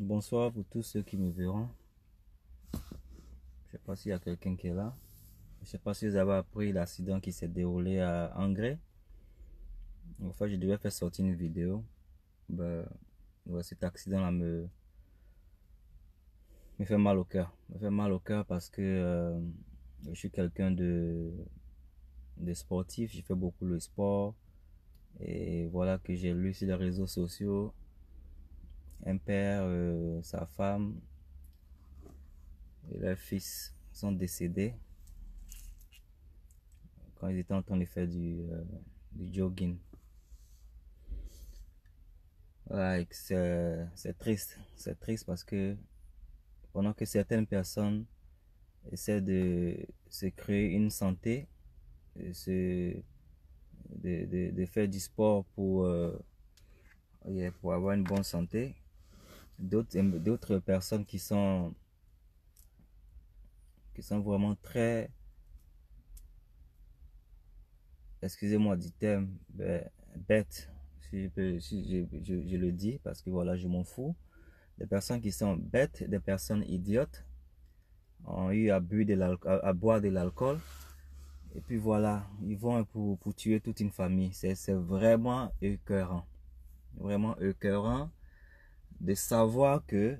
Bonsoir pour tous ceux qui me verront. Je sais pas s'il y a quelqu'un qui est là. Je sais pas si vous avez appris l'accident qui s'est déroulé à Angers. En fait, je devais faire sortir une vidéo. Cet accident-là me fait mal au cœur. Me fait mal au cœur parce que je suis quelqu'un de sportif. Je fais beaucoup le sport. Et voilà que j'ai lu sur les réseaux sociaux. Un père, sa femme et leur fils sont décédés quand ils étaient en train de faire du jogging. Voilà, c'est triste. C'est triste parce que pendant que certaines personnes essaient de se créer une santé, de faire du sport pour avoir une bonne santé, d'autres personnes qui sont vraiment très, excusez-moi du terme, bêtes, si je le dis, parce que voilà, je m'en fous. Des personnes qui sont bêtes, des personnes idiotes, ont eu à boire de l'alcool, et puis voilà, ils vont pour tuer toute une famille. C'est vraiment écœurant. Vraiment écœurant de savoir que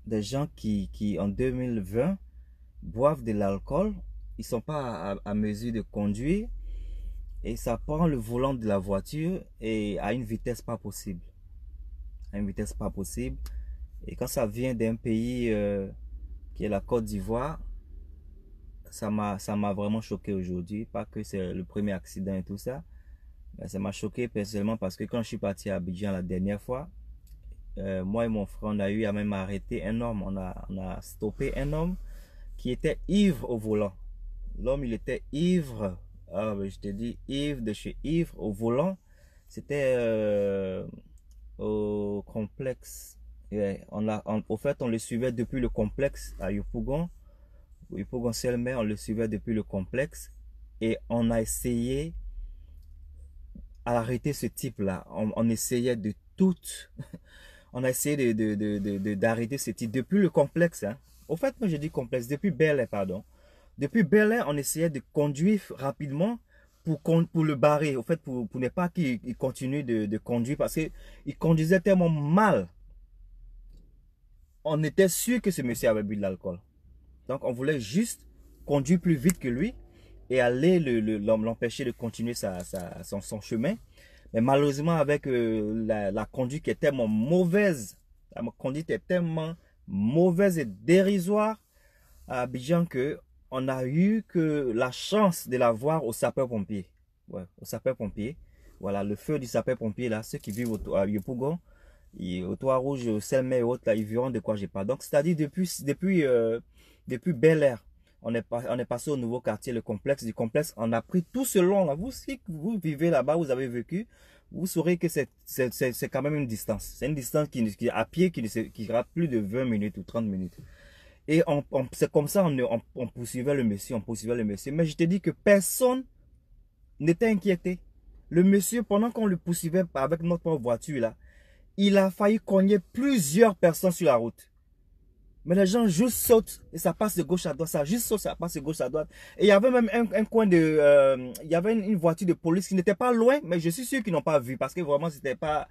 des gens qui en 2020 boivent de l'alcool, ils sont pas à mesure de conduire et ça prend le volant de la voiture et à une vitesse pas possible. À une vitesse pas possible. Et quand ça vient d'un pays qui est la Côte d'Ivoire, ça m'a vraiment choqué aujourd'hui. Pas que c'est le premier accident et tout ça, mais ça m'a choqué personnellement parce que quand je suis parti à Abidjan la dernière fois, moi et mon frère, on a eu à même arrêter un homme. On a stoppé un homme qui était ivre au volant. L'homme, il était ivre. Ah, je te dis, ivre de chez ivre au volant. C'était au complexe. Au fait, on le suivait depuis le complexe à Yopougon. Yopougon-Selmer, on le suivait depuis le complexe. Et on a essayé d'arrêter ce type-là. On essayait de tout. On a essayé d'arrêter ce type depuis le complexe. Hein. Au fait, moi je dis complexe, depuis Bel Air, pardon. Depuis Bel Air, on essayait de conduire rapidement pour le barrer. Au fait, pour ne pas qu'il continue de conduire parce qu'il conduisait tellement mal. On était sûr que ce monsieur avait bu de l'alcool. Donc, on voulait juste conduire plus vite que lui et aller l'empêcher de continuer son chemin. Mais malheureusement, avec la conduite qui est tellement mauvaise, la conduite est tellement mauvaise et dérisoire à Abidjan que on a eu que la chance de la voir au sapeur-pompier. Ouais, au sapeur-pompier. Voilà, le feu du sapeur-pompier, là, ceux qui vivent à Yopougon, au Toit Rouge, au Selmer et autres, là, ils verront de quoi je parle. Donc, c'est-à-dire depuis Bel Air, on est passé au nouveau quartier, le complexe. Du complexe, on a pris tout ce long là. Vous, si vous vivez là-bas, vous avez vécu, vous saurez que c'est quand même une distance. C'est une distance à pied qui ira plus de 20 minutes ou 30 minutes. Et c'est comme ça on poursuivait le monsieur, Mais je te dis que personne n'était inquiété. Le monsieur, pendant qu'on le poursuivait avec notre voiture là, il a failli cogner plusieurs personnes sur la route. Mais les gens juste sautent et ça passe de gauche à droite. Ça juste saute, ça passe de gauche à droite. Et il y avait même un coin de... il y avait une voiture de police qui n'était pas loin, mais je suis sûr qu'ils n'ont pas vu parce que vraiment, c'était pas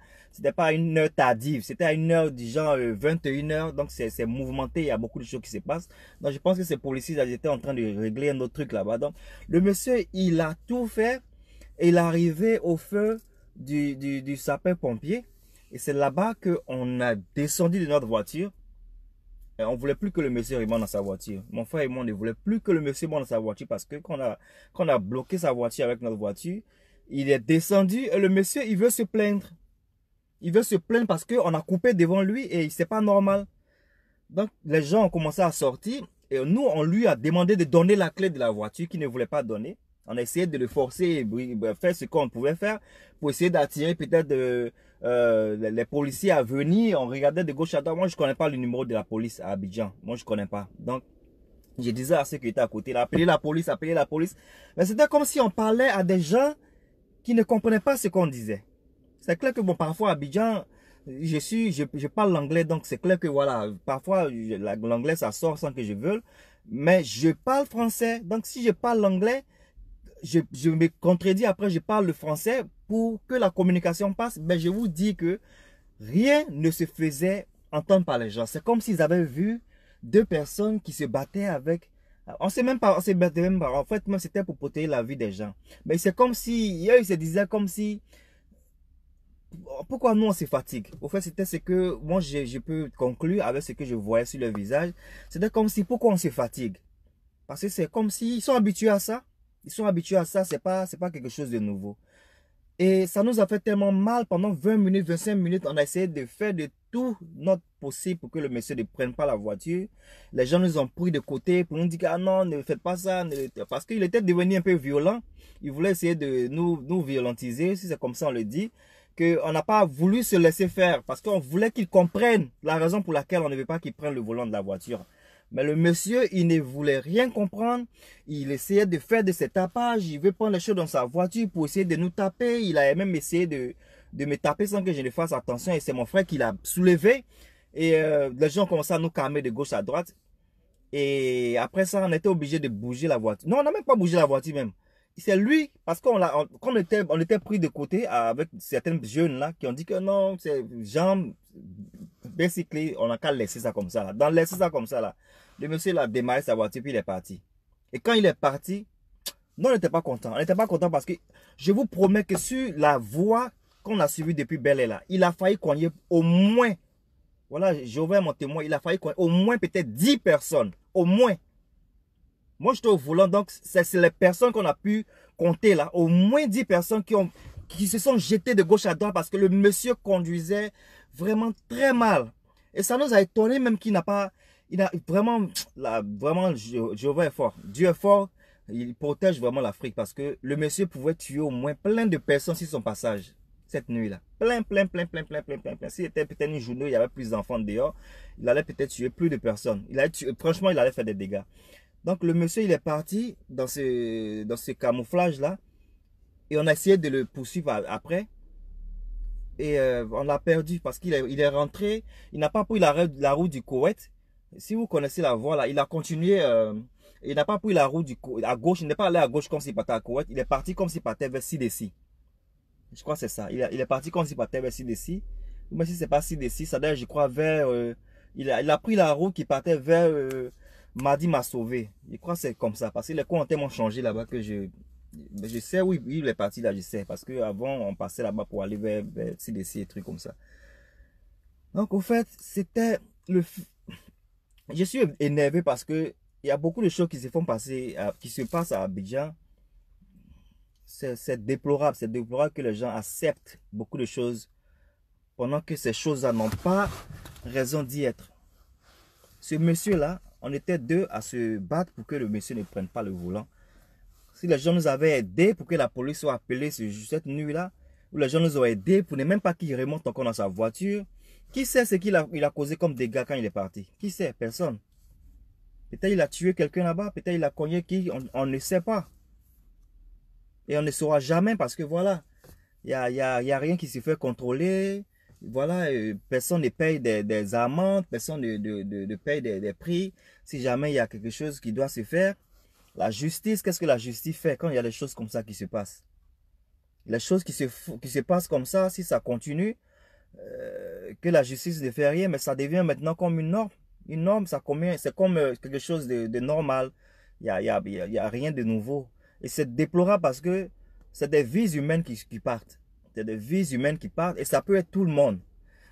une heure tardive. C'était à une heure du genre 21 h. Donc, c'est mouvementé. Il y a beaucoup de choses qui se passent. Donc, je pense que ces policiers, ils étaient en train de régler un autre truc là-bas. Donc, le monsieur, il a tout fait. Et il est arrivé au feu du sapeur-pompier. Et c'est là-bas qu'on a descendu de notre voiture. Et on ne voulait plus que le monsieur remonte dans sa voiture. Mon frère et moi, on ne voulait plus que le monsieur monte dans sa voiture parce que quand on a bloqué sa voiture avec notre voiture, il est descendu et le monsieur, il veut se plaindre. Il veut se plaindre parce qu'on a coupé devant lui et c'est pas normal. Donc, les gens ont commencé à sortir et nous, on lui a demandé de donner la clé de la voiture qu'il ne voulait pas donner. On a essayé de le forcer et faire ce qu'on pouvait faire pour essayer d'attirer peut-être les policiers à venir. On regardait de gauche à droite. Moi, je ne connais pas le numéro de la police à Abidjan. Moi, je ne connais pas. Donc, je disais à ceux qui étaient à côté, appelez la police, appelez la police. Mais c'était comme si on parlait à des gens qui ne comprenaient pas ce qu'on disait. C'est clair que bon, parfois à Abidjan, je parle l'anglais, donc c'est clair que voilà, parfois l'anglais ça sort sans que je veuille, mais je parle français. Donc si je parle l'anglais, je me contredis après, je parle le français pour que la communication passe. Mais je vous dis que rien ne se faisait entendre par les gens. C'est comme s'ils avaient vu deux personnes qui se battaient avec. On sait même pas, on se battait même pas. En fait, même c'était pour protéger la vie des gens. Mais c'est comme si, eux, ils se disaient comme si, pourquoi nous on se fatigue? Au fait, c'était ce que moi je peux conclure avec ce que je voyais sur leur visage. C'était comme si, pourquoi on se fatigue? Parce que c'est comme s'ils sont habitués à ça. Ils sont habitués à ça, c'est pas quelque chose de nouveau. Et ça nous a fait tellement mal pendant 20 minutes, 25 minutes. On a essayé de faire de tout notre possible pour que le monsieur ne prenne pas la voiture. Les gens nous ont pris de côté pour nous dire ah non, ne faites pas ça. Parce qu'il était devenu un peu violent. Il voulait essayer de nous violentiser, si c'est comme ça on le dit. Qu'on n'a pas voulu se laisser faire parce qu'on voulait qu'il comprenne la raison pour laquelle on ne veut pas qu'il prenne le volant de la voiture. Mais le monsieur, il ne voulait rien comprendre. Il essayait de faire de ses tapages. Il veut prendre les choses dans sa voiture pour essayer de nous taper. Il a même essayé de me taper sans que je ne fasse attention. Et c'est mon frère qui l'a soulevé. Et les gens commençaient à nous calmer de gauche à droite. Et après ça, on était obligé de bouger la voiture. Non, on n'a même pas bougé la voiture même. C'est lui, parce qu'on était pris de côté avec certains jeunes là qui ont dit que non, c'est genre, basically, on n'a qu'à laisser ça comme ça là. Dans laisser ça comme ça là, le monsieur il a démarré sa voiture puis il est parti. Et quand il est parti, nous on n'était pas content. On n'était pas content parce que je vous promets que sur la voie qu'on a suivie depuis Bel-Air là, il a failli cogner au moins, voilà, j'ai ouvert mon témoin, il a failli cogner au moins peut-être 10 personnes, au moins. Moi, j'étais au volant, donc c'est les personnes qu'on a pu compter là. Au moins 10 personnes qui se sont jetées de gauche à droite parce que le monsieur conduisait vraiment très mal. Et ça nous a étonné même qu'il n'a pas... Il a vraiment... Là, vraiment, Jéhovah est fort. Dieu est fort. Il protège vraiment l'Afrique parce que le monsieur pouvait tuer au moins plein de personnes sur son passage cette nuit-là. Plein. S'il était peut-être une journée, il y avait plus d'enfants dehors, il allait peut-être tuer plus de personnes. Franchement, il allait faire des dégâts. Donc le monsieur il est parti dans ce camouflage là et on a essayé de le poursuivre après et on l'a perdu parce qu'il est rentré, il n'a pas pris la route du Koweït. Si vous connaissez la voie là, il a continué, il n'a pas pris la route à gauche, il n'est pas allé à gauche comme s'il partait à Koweït, il est parti comme s'il partait vers CDC. Je crois que c'est ça, il est parti comme s'il partait vers CDC, mais si c'est pas CDC, ça doit être je crois vers, il a pris la route qui partait vers... Mardi m'a sauvé. Je crois que c'est comme ça. Parce que les coins ont tellement changé là-bas que je sais où il est parti là, je sais. Parce qu'avant, on passait là-bas pour aller vers CDC et trucs comme ça. Donc, au fait, c'était le... Je suis énervé parce que il y a beaucoup de choses qui se font passer, qui se passent à Abidjan. C'est déplorable. C'est déplorable que les gens acceptent beaucoup de choses pendant que ces choses-là n'ont pas raison d'y être. Ce monsieur-là, on était deux à se battre pour que le monsieur ne prenne pas le volant. Si les gens nous avaient aidés pour que la police soit appelée cette nuit-là, ou les gens nous ont aidés pour ne même pas qu'il remonte encore dans sa voiture, qui sait ce qu'il a causé comme dégâts quand il est parti? Qui sait? Personne. Peut-être il a tué quelqu'un là-bas, peut-être il a cogné qui, on ne sait pas. Et on ne saura jamais parce que voilà, il n'y a rien qui se fait contrôler. Voilà, personne ne paye des amendes, personne ne paye des prix. Si jamais il y a quelque chose qui doit se faire, la justice, qu'est-ce que la justice fait quand il y a des choses comme ça qui se passent? Les choses qui se passent comme ça, si ça continue, que la justice ne fait rien, mais ça devient maintenant comme une norme. Une norme, c'est comme quelque chose de normal. Il y a rien de nouveau. Et c'est déplorable parce que c'est des vies humaines qui partent. C'est des vies humaines qui partent et ça peut être tout le monde.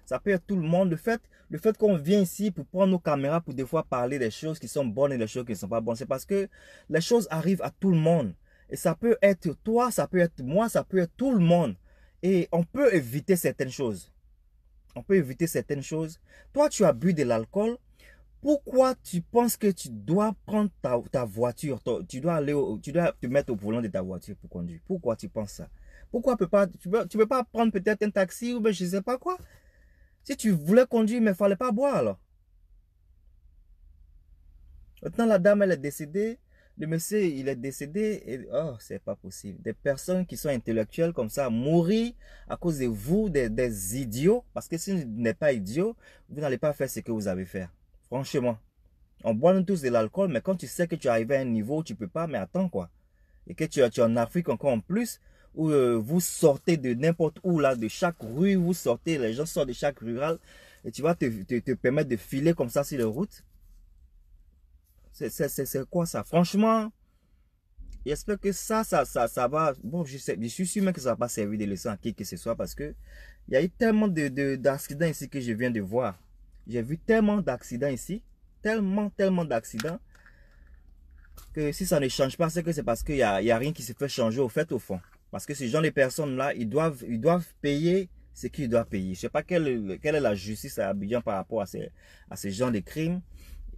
Ça peut être tout le monde. Le fait qu'on vient ici pour prendre nos caméras pour des fois parler des choses qui sont bonnes et des choses qui ne sont pas bonnes, c'est parce que les choses arrivent à tout le monde. Et ça peut être toi, ça peut être moi, ça peut être tout le monde. Et on peut éviter certaines choses. On peut éviter certaines choses. Toi, tu as bu de l'alcool. Pourquoi tu penses que tu dois prendre ta voiture, tu dois te mettre au volant de ta voiture pour conduire? Pourquoi tu penses ça? Pourquoi tu peux pas prendre peut-être un taxi ou ben je sais pas quoi? Si tu voulais conduire, mais il ne fallait pas boire alors. Maintenant, la dame, elle est décédée. Le monsieur, il est décédé et oh, c'est pas possible. Des personnes qui sont intellectuelles comme ça, mourir à cause de vous, des idiots. Parce que si vous n'êtes pas idiot, vous n'allez pas faire ce que vous avez fait. Franchement. On boit tous de l'alcool, mais quand tu sais que tu arrives à un niveau où tu peux pas, mais attends quoi. Et que tu es en Afrique encore en plus, où vous sortez de n'importe où là, de chaque rue, vous sortez, les gens sortent de chaque rural, et tu vas te permettre de filer comme ça sur les routes. C'est quoi ça? Franchement, j'espère que ça va. Bon, je suis sûr même que ça va pas servir de leçon à qui que ce soit parce que il y a eu tellement d'accidents ici que je viens de voir. J'ai vu tellement d'accidents ici. Tellement d'accidents que si ça ne change pas, c'est que c'est parce qu'il y a rien qui se fait changer au fait au fond. Parce que ces gens, les personnes là, ils doivent payer ce qu'ils doivent payer. Je sais pas quelle est la justice à Abidjan par rapport à ces gens de crimes.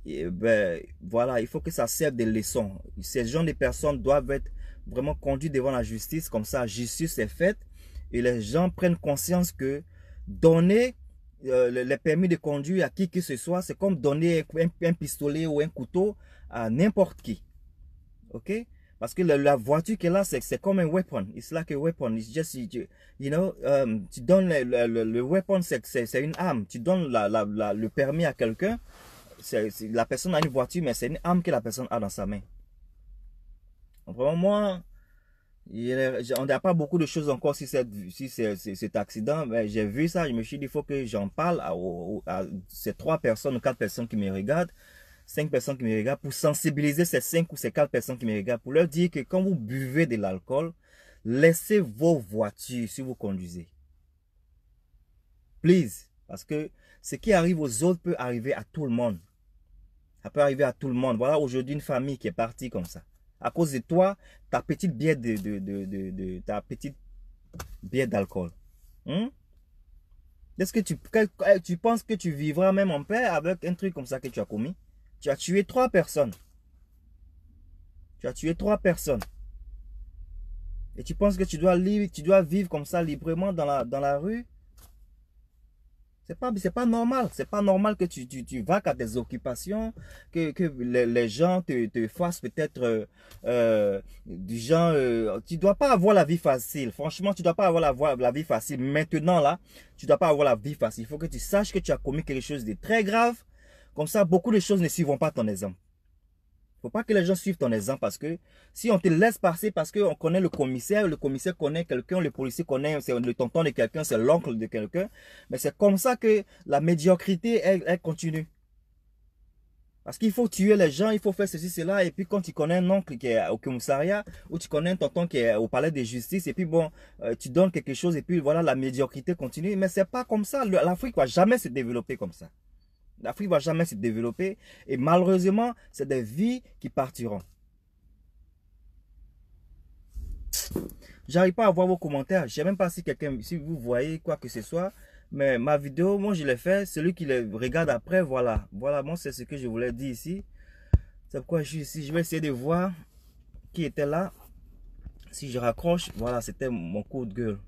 Et ben, voilà, il faut que ça serve de leçon. Ces gens de personnes doivent être vraiment conduits devant la justice. Comme ça, justice est faite. Et les gens prennent conscience que donner les permis de conduire à qui que ce soit, c'est comme donner un pistolet ou un couteau à n'importe qui. Ok? Parce que la voiture qui est là, c'est comme un weapon. It's like a weapon. It's just, you know, tu donnes le weapon, c'est une arme. Tu donnes le permis à quelqu'un. La personne a une voiture, mais c'est une arme que la personne a dans sa main. Donc, vraiment, moi, on n'a pas beaucoup de choses encore sur cet accident. Mais j'ai vu ça, je me suis dit, il faut que j'en parle à ces 3 personnes ou 4 personnes qui me regardent, 5 personnes qui me regardent, pour sensibiliser ces 5 ou ces 4 personnes qui me regardent, pour leur dire que quand vous buvez de l'alcool, laissez vos voitures si vous conduisez. Please. Parce que ce qui arrive aux autres peut arriver à tout le monde. Ça peut arriver à tout le monde. Voilà aujourd'hui une famille qui est partie comme ça. À cause de toi, ta petite bière d'alcool. Est-ce que tu penses que tu vivras même en paix avec un truc comme ça que tu as commis? Tu as tué 3 personnes. Tu as tué 3 personnes. Et tu penses que tu dois vivre comme ça librement dans la rue? C'est pas normal. C'est pas normal que tu vas à tes occupations, que les gens te fassent peut-être du genre. Tu dois pas avoir la vie facile. Franchement, tu dois pas avoir la vie facile. Maintenant, là, tu dois pas avoir la vie facile. Il faut que tu saches que tu as commis quelque chose de très grave. Comme ça, beaucoup de choses ne suivront pas ton exemple. Faut pas que les gens suivent ton exemple parce que si on te laisse passer parce qu'on connaît le commissaire connaît quelqu'un, le policier connaît, c'est le tonton de quelqu'un, c'est l'oncle de quelqu'un, mais c'est comme ça que la médiocrité, elle continue. Parce qu'il faut tuer les gens, il faut faire ceci, cela, et puis quand tu connais un oncle qui est au commissariat, ou tu connais un tonton qui est au palais de justice, et puis bon, tu donnes quelque chose, et puis voilà, la médiocrité continue. Mais c'est pas comme ça, l'Afrique va jamais se développer comme ça. L'Afrique va jamais se développer et malheureusement, c'est des vies qui partiront. J'arrive pas à voir vos commentaires. Je sais même pas si si vous voyez quoi que ce soit. Mais ma vidéo, moi je l'ai fait. Celui qui le regarde après, voilà. Voilà, moi c'est ce que je voulais dire ici. C'est pourquoi je suis ici. Je vais essayer de voir qui était là. Si je raccroche, voilà, c'était mon coup de gueule.